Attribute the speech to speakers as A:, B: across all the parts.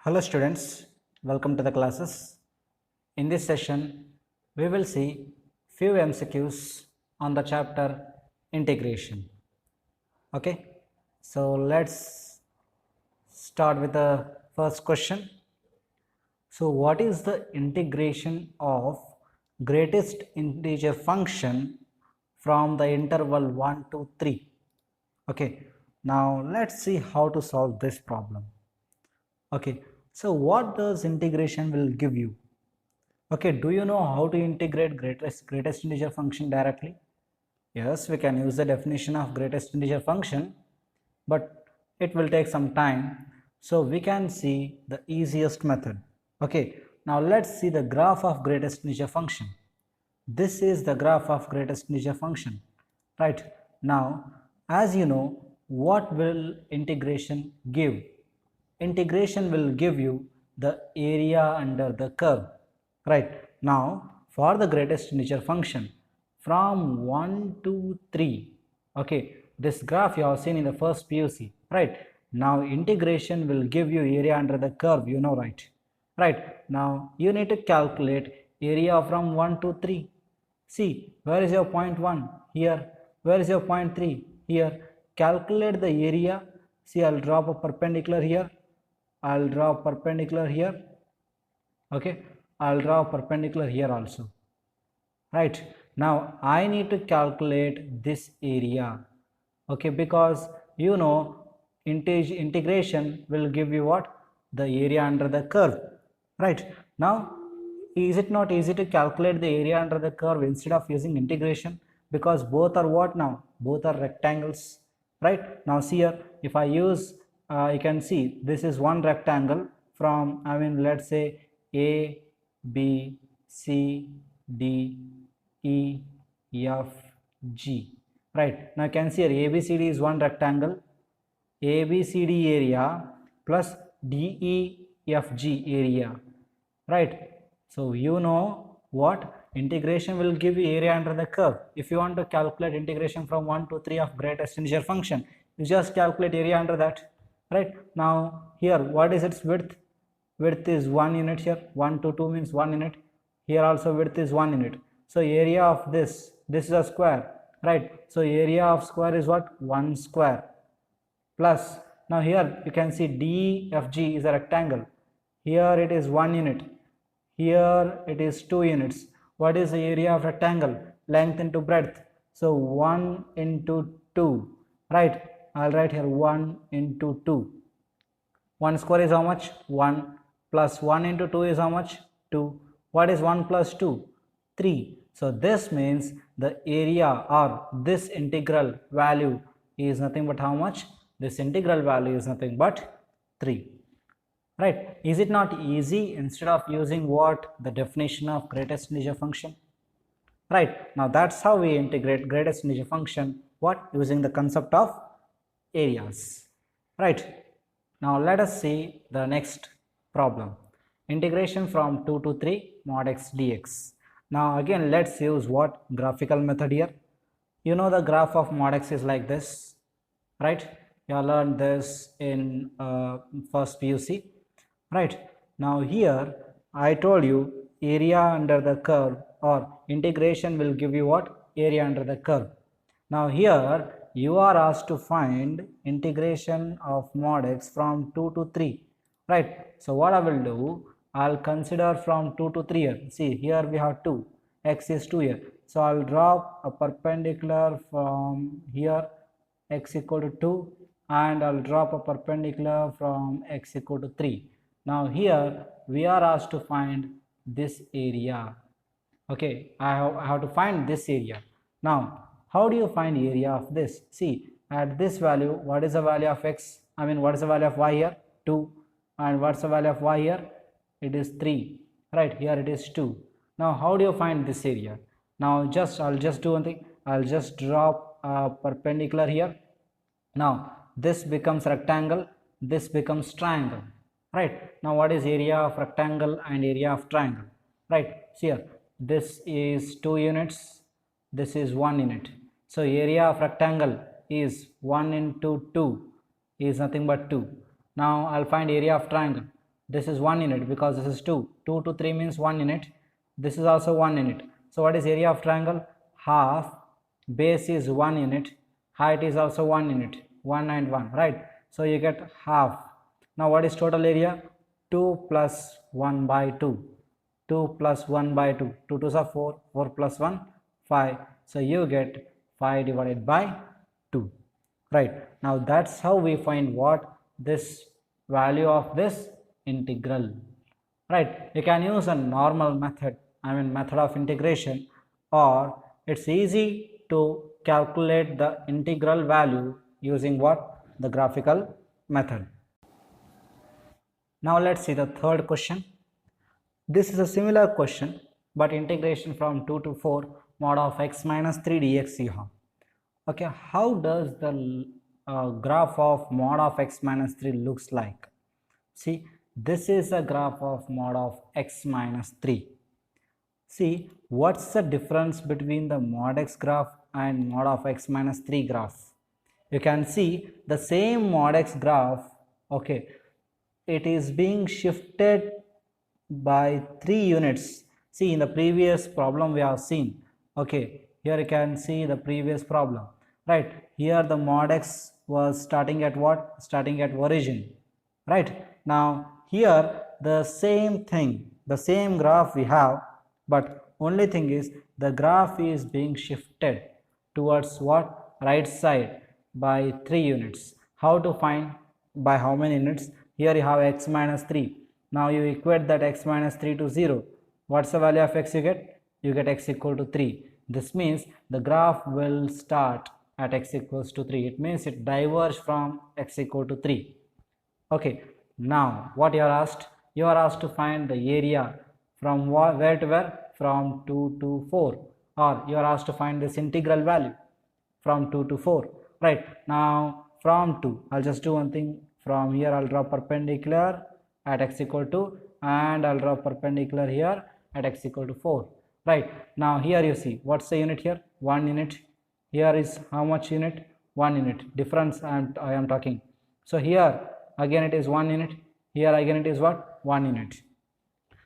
A: Hello students, welcome to the classes. In this session, we will see few MCQs on the chapter integration. Okay, so let's start with the first question. So what is the integration of greatest integer function from the interval 1 to 3? Okay, now let's see how to solve this problem. Okay, so what does integration will give you? Okay, do you know how to integrate greatest integer function directly? Yes, we can use the definition of greatest integer function, but it will take some time. So we can see the easiest method. Okay, now let's see the graph of greatest integer function. This is the graph of greatest integer function, right? Now, as you know, what will integration give? Integration will give you the area under the curve, right? Now, for the greatest integer function, from 1 to 3, okay, this graph you have seen in the first PUC, right? Now, integration will give you area under the curve, you know, right? Right, now you need to calculate area from 1 to 3. See, where is your point 1? Here. Where is your point 3? Here. Calculate the area. See, I'll drop a perpendicular here. I'll draw perpendicular here. Okay, I'll draw perpendicular here also. Right, now I need to calculate this area. Okay, because you know integration will give you what? The area under the curve. Right, now is it not easy to calculate the area under the curve instead of using integration? Because both are what now? Both are rectangles. Right, now see here, if I use you can see this is one rectangle from, let's say A, B, C, D, E, F, G. Right, now you can see here ABCD is one rectangle. ABCD area plus DEFG area. Right, so you know what? Integration will give you area under the curve. If you want to calculate integration from 1 to 3 of greatest integer function, you just calculate area under that. Right, now here what is its width? Width is 1 unit here. 1 to 2 means 1 unit. Here also width is 1 unit. So area of this is a square, right? So area of square is what? 1 square plus, now here you can see DFG is a rectangle. Here it is 1 unit. Here it is 2 units. What is the area of rectangle? Length into breadth. So 1 into 2, right? I'll write here 1 into 2. 1 square is how much? 1 plus 1 into 2 is how much? 2. What is 1 plus 2? 3. So this means the area or this integral value is nothing but how much? This integral value is nothing but 3. Right, is it not easy instead of using what? The definition of greatest integer function? Right, now that's how we integrate greatest integer function, what? Using the concept of areas. Right, now let us see the next problem. Integration from 2 to 3 mod x dx. Now again let's use what? Graphical method here. You know the graph of mod x is like this, right? You learned this in first PUC. Right, now here I told you area under the curve or integration will give you what? Area under the curve. Now here you are asked to find integration of mod x from 2 to 3. Right, so what I will do, I'll consider from 2 to 3 here. See, here we have 2, x is 2 here. So I'll draw a perpendicular from here, x equal to 2, and I'll drop a perpendicular from x equal to 3. Now here we are asked to find this area. Okay, I have to find this area. Now how do you find area of this? See, at this value, what is the value of x? What is the value of y here? 2. And what's the value of y here? It is 3. Right, here it is 2. Now how do you find this area? Now I'll just do one thing. I'll just drop a perpendicular here. Now this becomes rectangle, this becomes triangle. Right, now what is area of rectangle and area of triangle? Right, see here, this is 2 units, this is 1 unit. So area of rectangle is 1 into 2 is nothing but 2. Now I'll find area of triangle. this is 1 unit because this is 2. 2 to 3 means 1 unit. This is also 1 unit. So what is area of triangle? Half, base is 1 unit, height is also 1 unit, 1 and 1, right? So you get half. Now what is total area? 2 plus 1 by 2. 2 plus 1 by 2. 2 2s are 4. 4 plus 1, 5. So you get 5 divided by 2. Right. Now that's how we find what this value of this integral. Right. You can use a normal method, method of integration, or it's easy to calculate the integral value using what? The graphical method. Now let's see the third question. This is a similar question, but integration from 2 to 4 mod of x minus 3 dx you have. Okay, how does the graph of mod of x minus 3 looks like? See, this is a graph of mod of x minus 3. See, what's the difference between the mod x graph and mod of x minus 3 graph? You can see the same mod x graph, okay, it is being shifted by 3 units. See, in the previous problem we have seen, okay, here you can see the previous problem, right? Here the mod x was starting at what? Starting at origin, right? Now here the same thing, the same graph we have, but only thing is the graph is being shifted towards what? Right side by 3 units. How to find? By how many units? Here you have x minus 3. Now you equate that x minus 3 to 0. What's the value of x you get? You get x equal to 3. This means the graph will start at x equals to 3. It means it diverges from x equal to 3. Okay, now what you are asked? You are asked to find the area from where to where? From 2 to 4. Or you are asked to find this integral value from 2 to 4. Right, now from 2, I'll just do one thing. From here I'll draw perpendicular at x equal to, and I'll draw perpendicular here at x equal to 4. Right, now here you see, what's the unit here? 1 unit. Here is how much unit? 1 unit. Difference I am talking. So here again it is 1 unit. Here again it is what? 1 unit.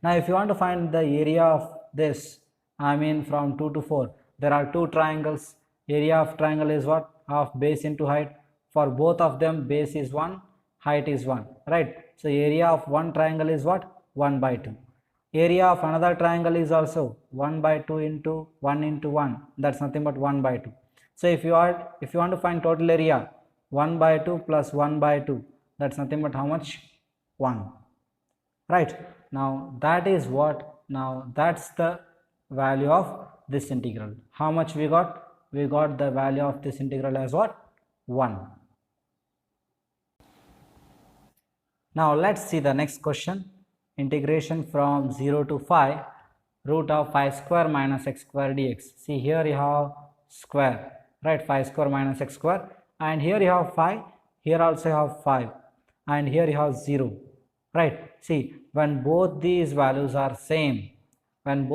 A: Now if you want to find the area of this, from 2 to 4, there are two triangles. Area of triangle is what? Half base into height. For both of them, base is 1, height is 1, right? So area of one triangle is what? 1 by 2. Area of another triangle is also 1 by 2 into 1 into 1. That's nothing but 1 by 2. So if you want to find total area, 1 by 2 plus 1 by 2, that's nothing but how much? 1. Right? Now that is what? Now that's the value of this integral. How much we got? We got the value of this integral as what? 1. Now let's see the next question. Integration from 0 to 5 root of 5 square minus x square dx. See, here you have square, right? 5 square minus x square, and here you have 5, here also you have 5, and here you have 0, right? See, when both these values are same, and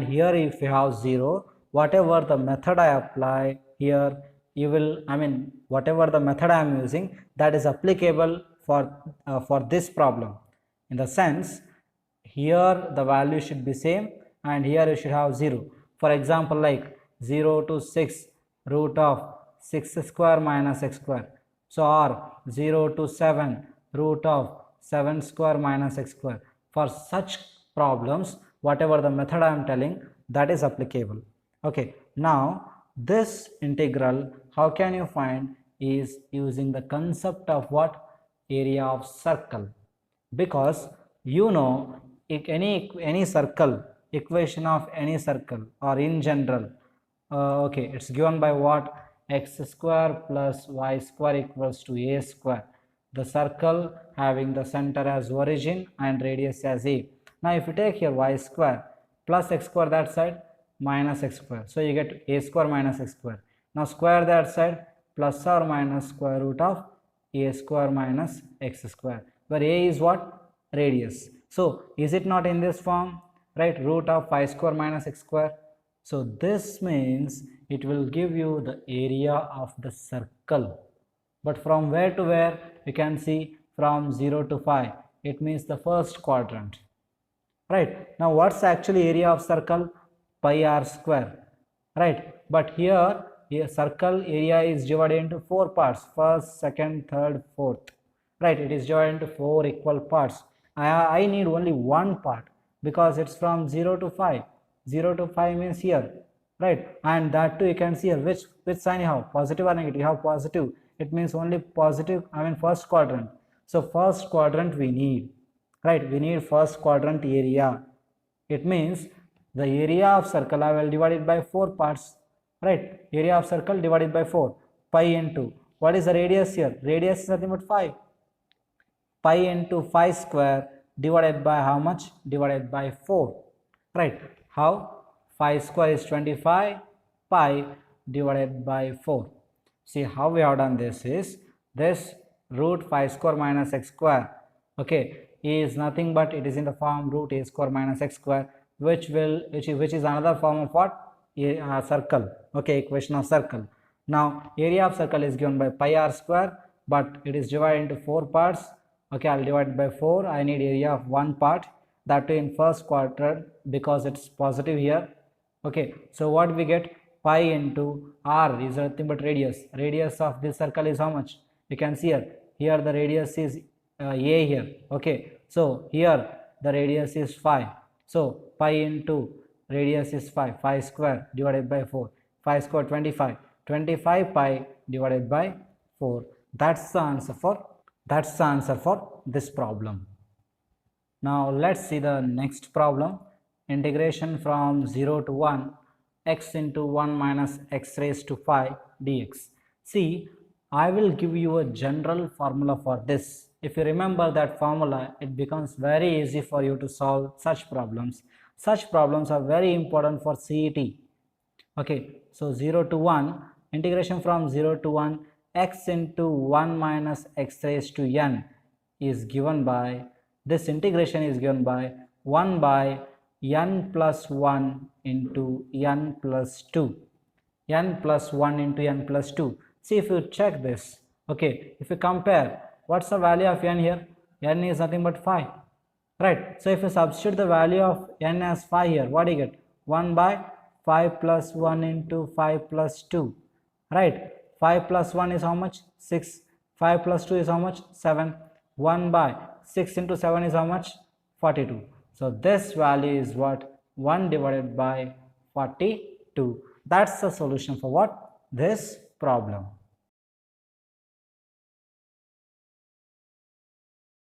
A: here if you have 0, whatever the method I apply here, you will, whatever the method I am using, that is applicable for this problem. In the sense, here the value should be same, and here you should have 0. For example, like 0 to 6 root of 6 square minus x square. So, or 0 to 7 root of 7 square minus x square. For such problems, whatever the method I am telling, that is applicable. Okay, now this integral, how can you find? Is using the concept of what? Area of circle. Because you know, if any circle, equation of any circle, or in general, okay, it's given by what? X square plus y square equals to a square. The circle having the center as origin and radius as a. Now if you take here y square plus x square that side, minus x square. So you get a square minus x square. Now square that side, plus or minus square root of a square minus x square, where a is what? Radius. So is it not in this form, right? Root of 5 square minus x square. So this means it will give you the area of the circle. But from where to where? You can see from 0 to 5, it means the first quadrant. Right, now what's actually area of circle? Pi r square, right? But here circle area is divided into 4 parts, first, second, third, fourth, right? It is divided into 4 equal parts. I need only one part because it's from 0 to 5. 0 to 5 means here, right? And that too you can see here, which sign you have, positive or negative? You have positive, it means only positive, first quadrant. So first quadrant we need, right? We need first quadrant area. It means the area of circle I will divide it by 4 parts, right? Area of circle divided by 4, pi into, what is the radius here? Radius is nothing but 5. Pi into 5 square divided by how much? Divided by 4, right? How? 5 square is 25, pi divided by 4. See how we have done this is, this root 5 square minus x square, okay, is nothing but it is in the form root a square minus x square, which is another form of what? Circle, okay, equation of circle. Now area of circle is given by pi r square, but it is divided into 4 parts. Okay, I'll divide by 4. I need area of one part, that too in first quadrant because it's positive here. Okay, so what we get? Pi into r is nothing but radius. Radius of this circle is how much? You can see here. Here the radius is a here. Okay, so here the radius is 5. So pi into radius is 5. 5 square divided by 4. 5 square 25. 25 pi divided by 4. That's the answer for this problem. Now let's see the next problem. Integration from 0 to 1, x into 1 minus x raised to 5 dx. See, I will give you a general formula for this. If you remember that formula, it becomes very easy for you to solve such problems. Such problems are very important for CET. Okay, so 0 to 1, integration from 0 to 1, x into 1 minus x raised to n is given by, this integration is given by 1 by n plus 1 into n plus 2. N plus 1 into n plus 2. See, if you check this, okay, if you compare, what's the value of n here? N is nothing but 5, right? So if you substitute the value of n as 5 here, what do you get? 1 by 5 plus 1 into 5 plus 2, right? 5 plus 1 is how much? 6. 5 plus 2 is how much? 7. 1 by 6 into 7 is how much? 42. So this value is what? 1 divided by 42. That's the solution for what? This problem.